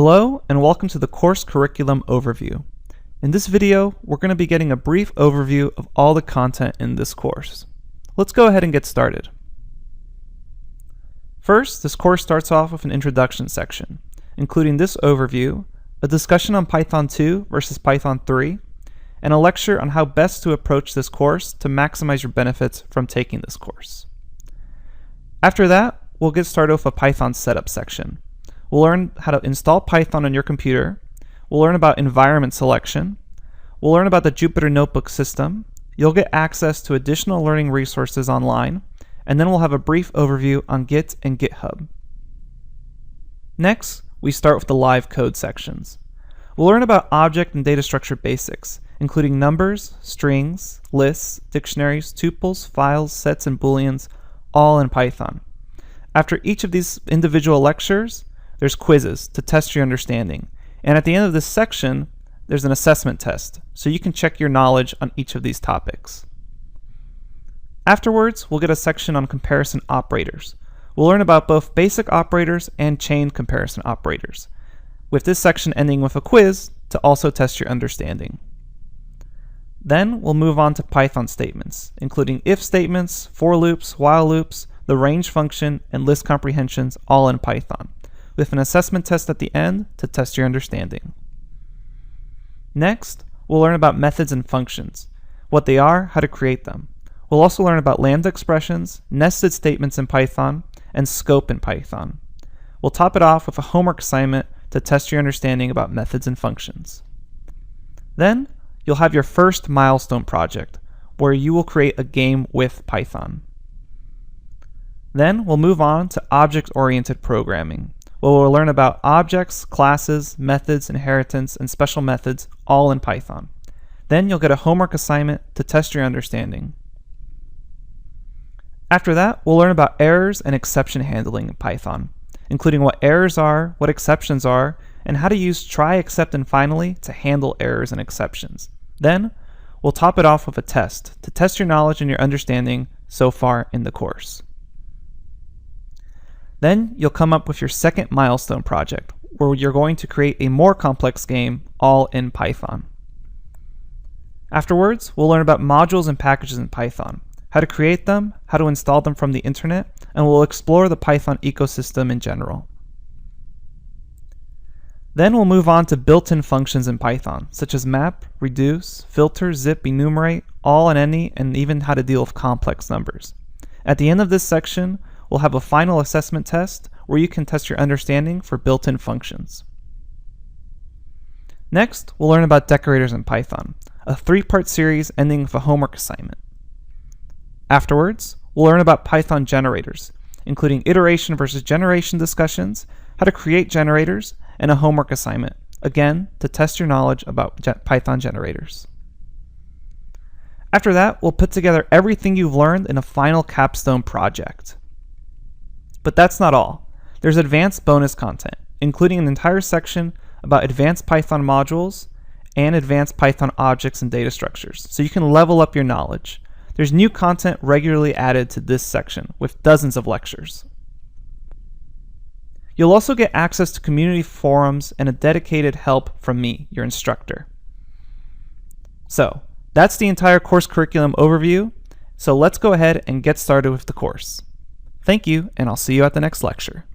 Hello and welcome to the course curriculum overview. In this video, we're going to be getting a brief overview of all the content in this course. Let's go ahead and get started. First, this course starts off with an introduction section, including this overview, a discussion on Python 2 versus Python 3, and a lecture on how best to approach this course to maximize your benefits from taking this course. After that, we'll get started with a Python setup section. We'll learn how to install Python on your computer. We'll learn about environment selection. We'll learn about the Jupyter Notebook system. You'll get access to additional learning resources online, and then we'll have a brief overview on Git and GitHub. Next, we start with the live code sections. We'll learn about object and data structure basics, including numbers, strings, lists, dictionaries, tuples, files, sets, and booleans, all in Python. After each of these individual lectures, there's quizzes to test your understanding. And at the end of this section, there's an assessment test, so you can check your knowledge on each of these topics. Afterwards, we'll get a section on comparison operators. We'll learn about both basic operators and chain comparison operators, with this section ending with a quiz to also test your understanding. Then we'll move on to Python statements, including if statements, for loops, while loops, the range function, and list comprehensions, all in Python, with an assessment test at the end to test your understanding. Next, we'll learn about methods and functions, what they are, how to create them. We'll also learn about lambda expressions, nested statements in Python, and scope in Python. We'll top it off with a homework assignment to test your understanding about methods and functions. Then, you'll have your first milestone project, where you will create a game with Python. Then, we'll move on to object-oriented programming, where we'll learn about objects, classes, methods, inheritance, and special methods, all in Python. Then you'll get a homework assignment to test your understanding. After that, we'll learn about errors and exception handling in Python, including what errors are, what exceptions are, and how to use try, except, and finally to handle errors and exceptions. Then, we'll top it off with a test to test your knowledge and your understanding so far in the course. Then you'll come up with your second milestone project, where you're going to create a more complex game, all in Python. Afterwards, we'll learn about modules and packages in Python, how to create them, how to install them from the internet, and we'll explore the Python ecosystem in general. Then we'll move on to built-in functions in Python, such as map, reduce, filter, zip, enumerate, all and any, and even how to deal with complex numbers. At the end of this section, we'll have a final assessment test where you can test your understanding for built-in functions. Next, we'll learn about decorators in Python, a 3-part series ending with a homework assignment. Afterwards, we'll learn about Python generators, including iteration versus generation discussions, how to create generators, and a homework assignment, again, to test your knowledge about Python generators. After that, we'll put together everything you've learned in a final capstone project. But that's not all. There's advanced bonus content, including an entire section about advanced Python modules and advanced Python objects and data structures, so you can level up your knowledge. There's new content regularly added to this section, with dozens of lectures. You'll also get access to community forums and a dedicated help from me, your instructor. So, that's the entire course curriculum overview, so let's go ahead and get started with the course. Thank you, and I'll see you at the next lecture.